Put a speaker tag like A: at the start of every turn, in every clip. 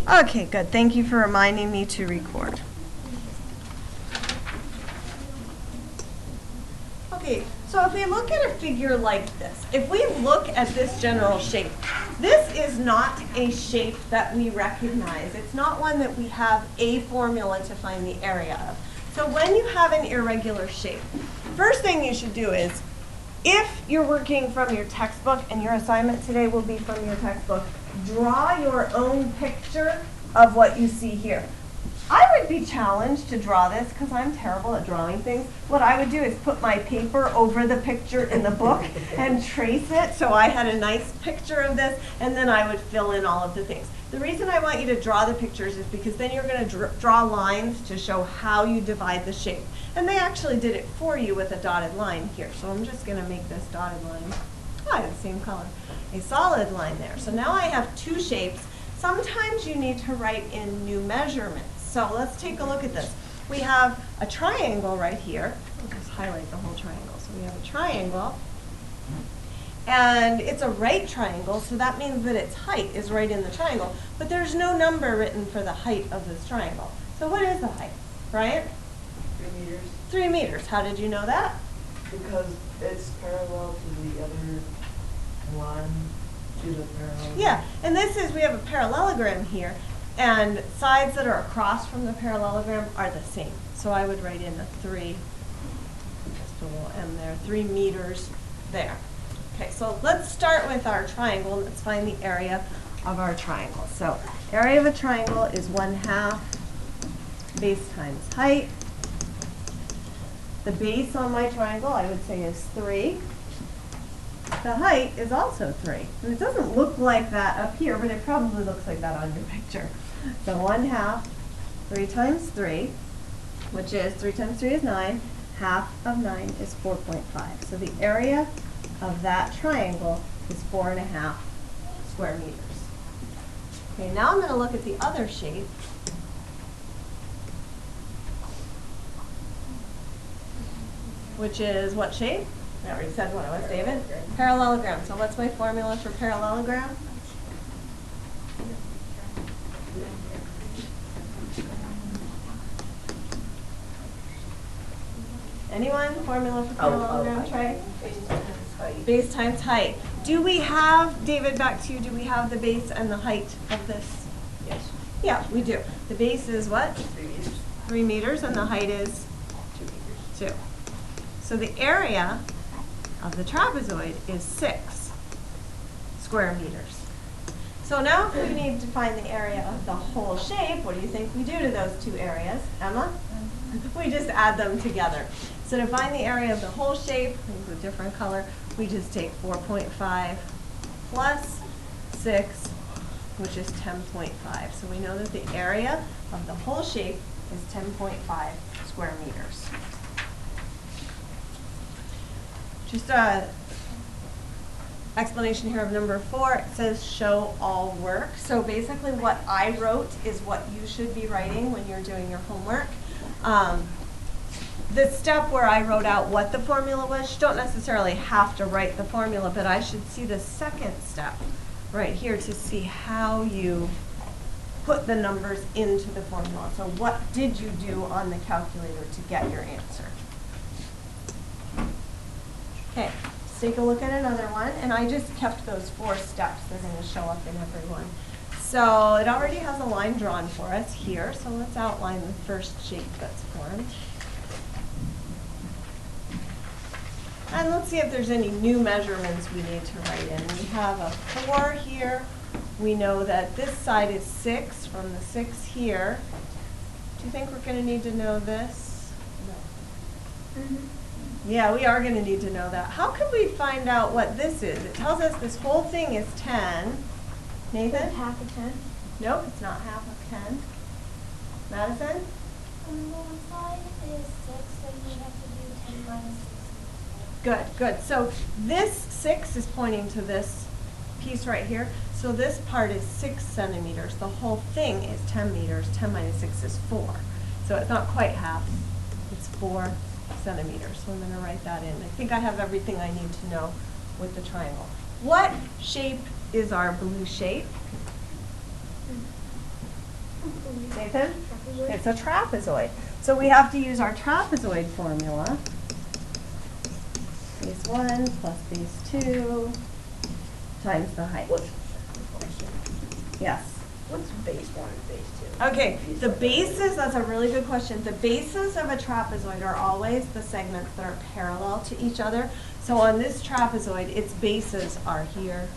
A: Okay, good. Thank you for reminding me to record. Okay, so if we look at a figure like this, if we look at this general shape, this is not a shape that we recognize. It's not one that we have a formula to find the area of. So when you have an irregular shape, first thing you should do is, if you're working from your textbook, and your assignment today will be from your textbook, draw your own picture of what you see here. I would be challenged to draw this because I'm terrible at drawing things. What I would do is put my paper over the picture in the book and trace it so I had a nice picture of this, and then I would fill in all of the things. The reason I want you to draw the pictures is because then you're going to draw lines to show how you divide the shape. And they actually did it for you with a dotted line here. So I'm just going to make this dotted line, I have the same color, a solid line there. So now I have two shapes. Sometimes you need to write in new measurements. So let's take a look at this. We have a triangle right here. I'll just highlight the whole triangle. So we have a triangle. And it's a right triangle, so that means that its height is right in the triangle. But there's no number written for the height of this triangle. So what is the height, Brian?
B: 3 meters.
A: 3 meters. How did you know that?
B: Because it's parallel to the other line, to the parallel.
A: Yeah, and this is, we have a parallelogram here, and sides that are across from the parallelogram are the same. So I would write in a 3, just a little m there, 3 meters there. Okay, so let's start with our triangle. Let's find the area of our triangle. So area of a triangle is 1/2 base times height. The base on my triangle, I would say, is 3. The height is also 3. And it doesn't look like that up here, but it probably looks like that on your picture. So 1/2, 3 times 3, which is 3 times 3 is 9. Half of 9 is 4.5. So the area of that triangle is 4.5 square meters. Okay, now I'm going to look at the other shape. Which is what shape? I already said what it was, David. Parallelogram. So what's my formula for parallelogram? Anyone? Formula for parallelogram, Trey? Base times height. Do we have, David, back to you, do we have the base and the height of this?
B: Yes.
A: Yeah, we do. The base is what?
B: 3 meters.
A: 3 meters, and the height is
B: 2 meters.
A: 2. So the area of the trapezoid is 6 square meters. So now if we need to find the area of the whole shape, what do you think we do to those two areas? Emma? We just add them together. So to find the area of the whole shape, use a different color, we just take 4.5 plus 6, which is 10.5. So we know that the area of the whole shape is 10.5 square meters. Just a explanation here of number 4. It says show all work. So basically what I wrote is what you should be writing when you're doing your homework. The step where I wrote out what the formula was, you don't necessarily have to write the formula, but I should see the second step right here to see how you put the numbers into the formula. So what did you do on the calculator to get your answer? Okay, let's take a look at another one, and I just kept those 4 steps. They're going to show up in every one. So it already has a line drawn for us here, so let's outline the first shape that's formed. And let's see if there's any new measurements we need to write in. We have a 4 here. We know that this side is 6 from the 6 here. Do you think we're going to need to know this? No. Mm-hmm. Yeah, we are going to need to know that. How can we find out what this is? It tells us this whole thing is 10. Nathan?
C: It's half of 10.
A: Nope, it's not half of 10. Madison?
C: On one side is 6, so you have to do 10 minus 6.
A: Good, good. So this 6 is pointing to this piece right here. So this part is 6 centimeters. The whole thing is 10 meters. 10 minus 6 is 4. So it's not quite half. It's 4 centimeters. So I'm going to write that in. I think I have everything I need to know with the triangle. What shape is our blue shape? Nathan? It's a trapezoid. So we have to use our trapezoid formula. Base 1 plus base 2 times the height. Yes.
B: What's base 1 and base 2?
A: Okay, the bases, that's a really good question. The bases of a trapezoid are always the segments that are parallel to each other. So on this trapezoid, its bases are here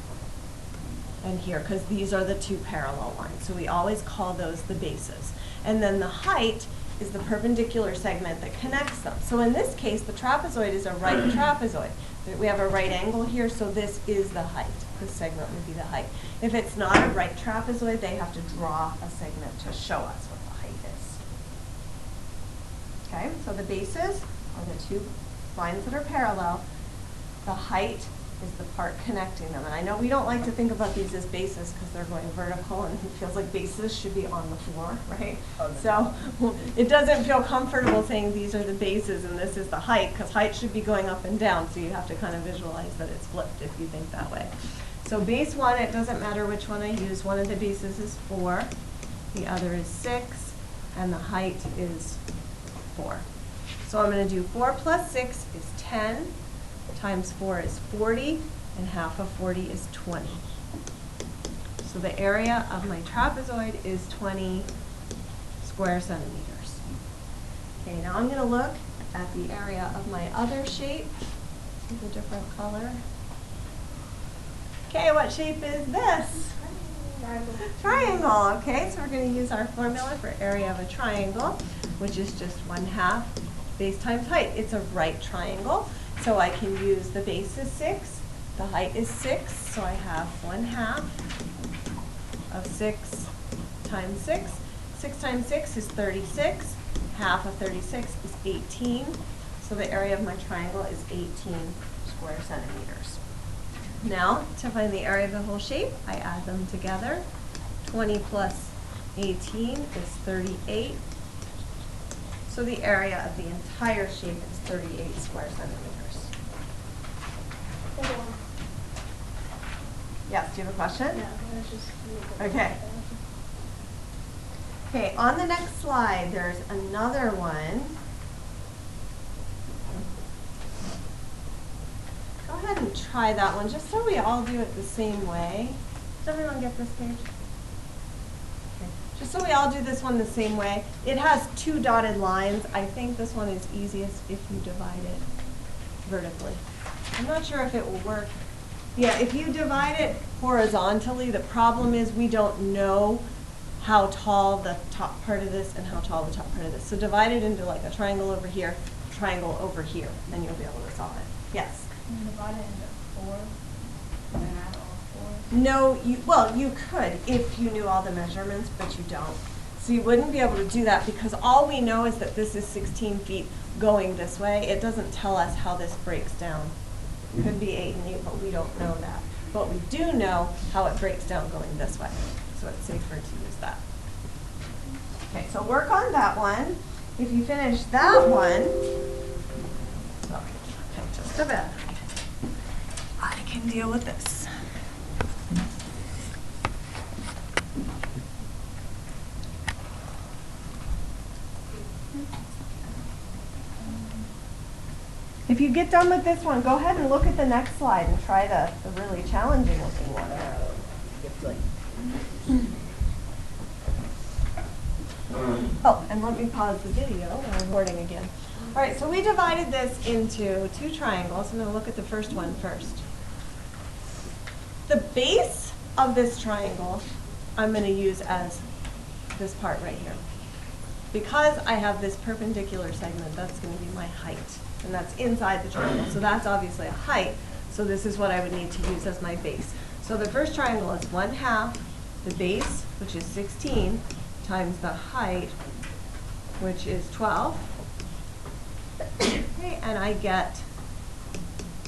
A: and here, because these are the two parallel lines. So we always call those the bases. And then the height is the perpendicular segment that connects them. So in this case, the trapezoid is a right trapezoid. We have a right angle here, so this is the height. This segment would be the height. If it's not a right trapezoid, they have to draw a segment to show us what the height is. Okay, so the bases are the two lines that are parallel. The height is the part connecting them. And I know we don't like to think about these as bases because they're going vertical, and it feels like bases should be on the floor, right? So it doesn't feel comfortable saying these are the bases and this is the height, because height should be going up and down, so you have to kind of visualize that it's flipped if you think that way. So base 1, it doesn't matter which one I use. One of the bases is 4, the other is 6, and the height is 4. So I'm going to do 4 plus 6 is 10. Times 4 is 40, and half of 40 is 20. So the area of my trapezoid is 20 square centimeters. Okay, now I'm going to look at the area of my other shape with a different color. Okay, what shape is this?
C: Triangle.
A: Triangle, okay, so we're going to use our formula for area of a triangle, which is just 1/2 base times height. It's a right triangle. So I can use the base is 6, the height is 6, so I have 1/2 of 6 times 6. 6 times 6 is 36. Half of 36 is 18. So the area of my triangle is 18 square centimeters. Now, to find the area of the whole shape, I add them together. 20 plus 18 is 38. So the area of the entire shape is 38 square centimeters. Yes, do you have a question?
C: No, that's just.
A: Okay. Okay, on the next slide, there's another one. Go ahead and try that one, just so we all do it the same way. Does everyone get this page? Okay. Just so we all do this one the same way. It has 2 dotted lines. I think this one is easiest if you divide it vertically. I'm not sure if it will work. Yeah, if you divide it horizontally, the problem is we don't know how tall the top part of this and how tall the top part of this. So divide it into like a triangle over here, triangle over here, and you'll be able to solve it. Yes?
C: Can you divide it into 4 and then add all 4?
A: No, you could if you knew all the measurements, but you don't. So you wouldn't be able to do that because all we know is that this is 16 feet going this way. It doesn't tell us how this breaks down. It could be 8 and 8, but we don't know that. But we do know how it breaks down going this way. So it's safer to use that. Okay, so work on that one. If you finish that one, okay, just a bit. I can deal with this. If you get done with this one, go ahead and look at the next slide and try the really challenging looking one. Oh, and let me pause the video. I'm recording again. All right, so we divided this into 2 triangles. I'm going to look at the first one first. The base of this triangle I'm going to use as this part right here. Because I have this perpendicular segment, that's going to be my height. And that's inside the triangle. So that's obviously a height. So this is what I would need to use as my base. So the first triangle is 1/2 the base, which is 16, times the height, which is 12. Okay, and I get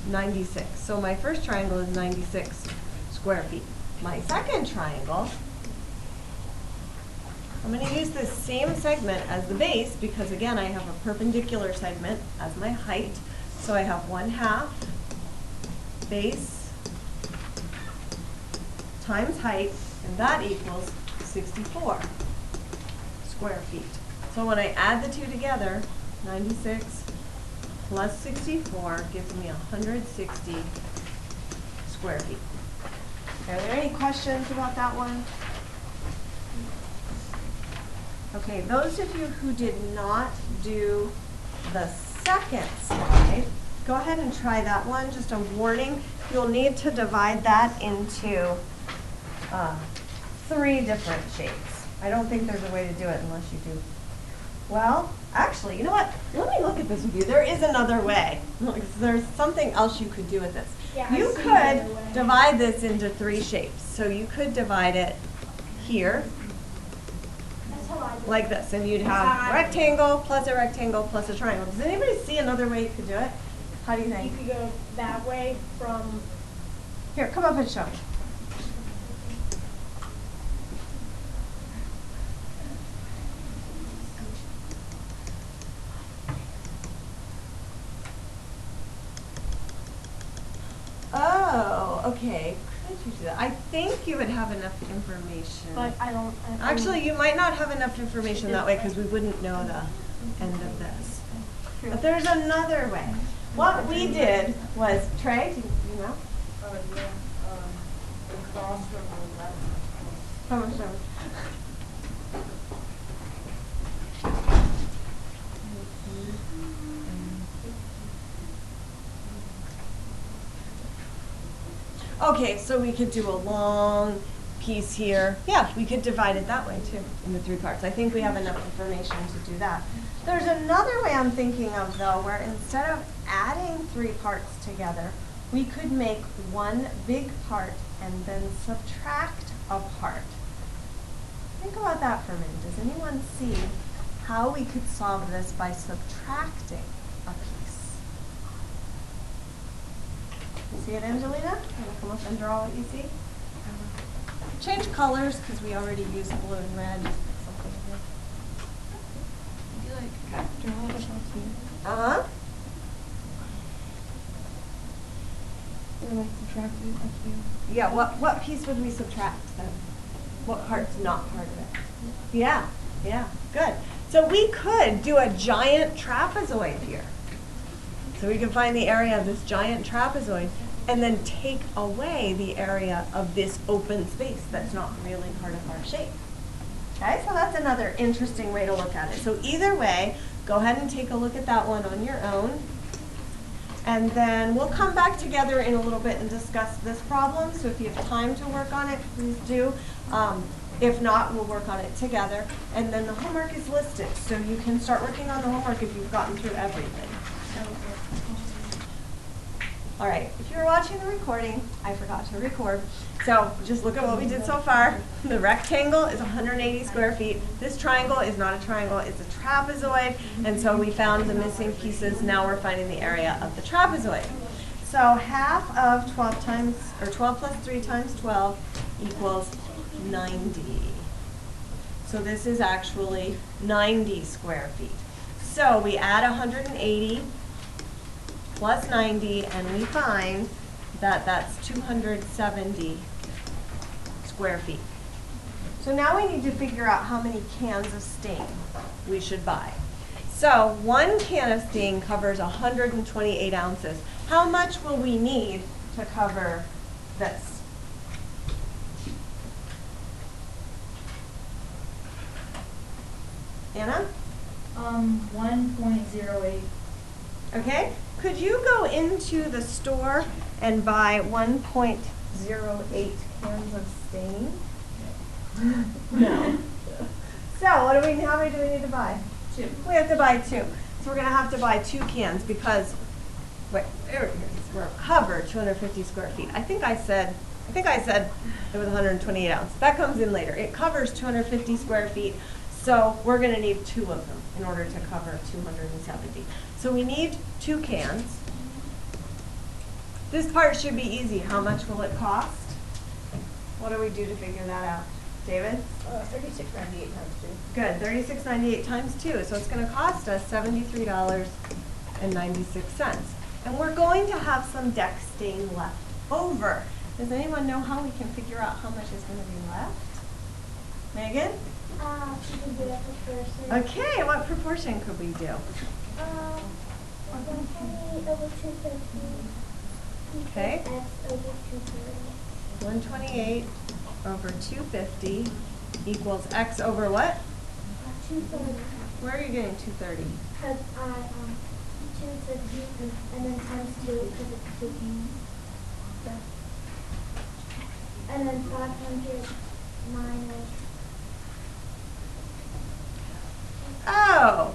A: 96. So my first triangle is 96 square feet. My second triangle, I'm going to use this same segment as the base because, again, I have a perpendicular segment as my height. So I have 1/2 base times height, and that equals 64. square feet. So when I add the two together, 96 plus 64 gives me 160 square feet. Are there any questions about that one? Okay, those of you who did not do the second slide, go ahead and try that one. Just a warning, you'll need to divide that into 3 different shapes. I don't think there's a way to do it unless you do. Well, actually, you know what? Let me look at this with you. There is another way. There's something else you could do with this.
C: Yeah, I
A: You
C: see another
A: could
C: way.
A: divide this into 3 shapes. So you could divide it here,
C: That's how I do it.
A: like this, and you'd have rectangle plus a triangle. Does anybody see another way you could do it? How do you
C: You
A: think?
C: could go that way from,
A: Here, come up and show me. Oh, okay. Could you do that? I think you would have enough information.
C: but I don't.
A: Actually, you might not have enough information that way because we wouldn't know the end of this. But there's another way. What we did was, Trey, do you know?
B: Yeah, across from the left.
A: Come on, show me. Okay, so we could do a long piece here. Yeah, we could divide it that way too, into 3 parts. I think we have enough information to do that. There's another way I'm thinking of though, where instead of adding 3 parts together, we could make one big part and then subtract a part. Think about that for a minute. Does anyone see how we could solve this by subtracting a piece? You see it, Angelina? Want to come up and draw what you see? Change colors because we already used blue and red. Something Uh-huh. Yeah, what piece would we subtract then? What part's not part of it? Yeah, good. So we could do a giant trapezoid here. So we can find the area of this giant trapezoid and then take away the area of this open space that's not really part of our shape. Okay, so that's another interesting way to look at it. So either way, go ahead and take a look at that one on your own. And then we'll come back together in a little bit and discuss this problem. So if you have time to work on it, please do. If not, we'll work on it together. And then the homework is listed, so you can start working on the homework if you've gotten through everything. All right, if you're watching the recording, I forgot to record. So just look at what we did so far. The rectangle is 180 square feet. This triangle is not a triangle, it's a trapezoid. And so we found the missing pieces. Now we're finding the area of the trapezoid. So half of 12 plus 3 times 12 equals 90. So this is actually 90 square feet. So we add 180 plus 90, and we find that that's 270 square feet. So now we need to figure out how many cans of stain we should buy. So 1 can of stain covers 128 ounces. How much will we need to cover this? Anna?
B: 1.08.
A: Okay, could you go into the store and buy 1.08 cans of stain? No. So how many do we need to buy?
B: 2.
A: We have to buy 2. So we're going to have to buy 2 cans because wait, there it is. We're covered 250 square feet. I think I said it was 128 ounces. That comes in later. It covers 250 square feet. So we're going to need 2 of them in order to cover 270. So we need 2 cans. This part should be easy. How much will it cost? What do we do to figure that out? David?
B: $36.98 times 2.
A: Good, $36.98 times 2. So it's going to cost us $73.96. And we're going to have some deck stain left over. Does anyone know how we can figure out how much is going to be left? Megan?
C: You can do it for person.
A: Okay, what proportion could we do?
C: 120 over 250.
A: Okay.
C: X over 230.
A: 128 over 250 equals x over what?
C: 230.
A: Where are you getting 230?
C: Because 250 and then times 2 because it's 2. And then 500 minus.
A: Oh,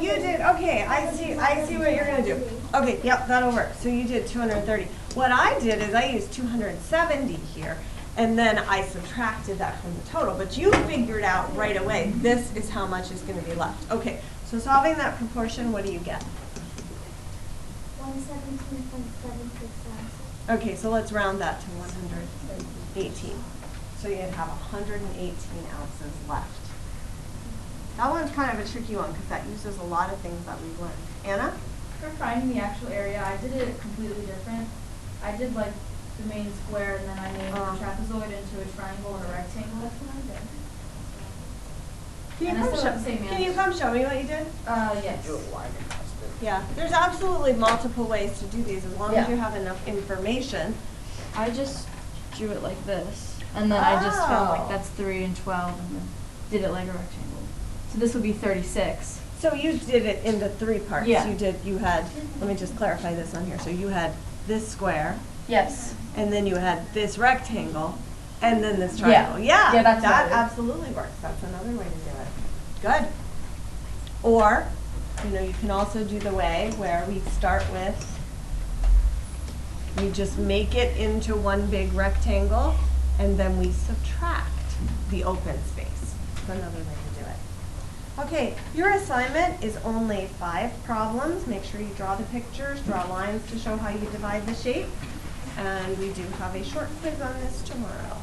A: you did, okay, I see what you're gonna do. Okay, yep, that'll work. So you did 230. What I did is I used 270 here, and then I subtracted that from the total, but you figured out right away, this is how much is gonna be left. Okay, so solving that proportion, what do you get?
C: 117.76.
A: Okay, so let's round that to 118. So you'd have 118 ounces left. That one's kind of a tricky one because that uses a lot of things that we've learned. Anna?
D: For finding the actual area, I did it completely different. I did like the main square and then I made a trapezoid into a triangle and a rectangle. That's what I did.
A: Can you come show me what you did?
D: Yes.
A: Yeah, there's absolutely multiple ways to do these as long as you have enough information.
E: I just drew it like this, and then I just felt
A: Oh.
E: like that's 3 and 12, and then did it like a rectangle. So this would be 36.
A: So you did it into 3 parts.
E: Yeah.
A: You had, let me just clarify this on here. So you had this square,
E: Yes.
A: and then you had this rectangle, and then this triangle. Yeah,
E: Yeah, that's
A: that
E: what it is.
A: absolutely works. That's another way to do it. Good. Or, you can also do the way where we start with, you just make it into one big rectangle, and then we subtract the open space. That's another way to do it. Okay, your assignment is only 5 problems. Make sure you draw the pictures, draw lines to show how you divide the shape. And we do have a short quiz on this tomorrow.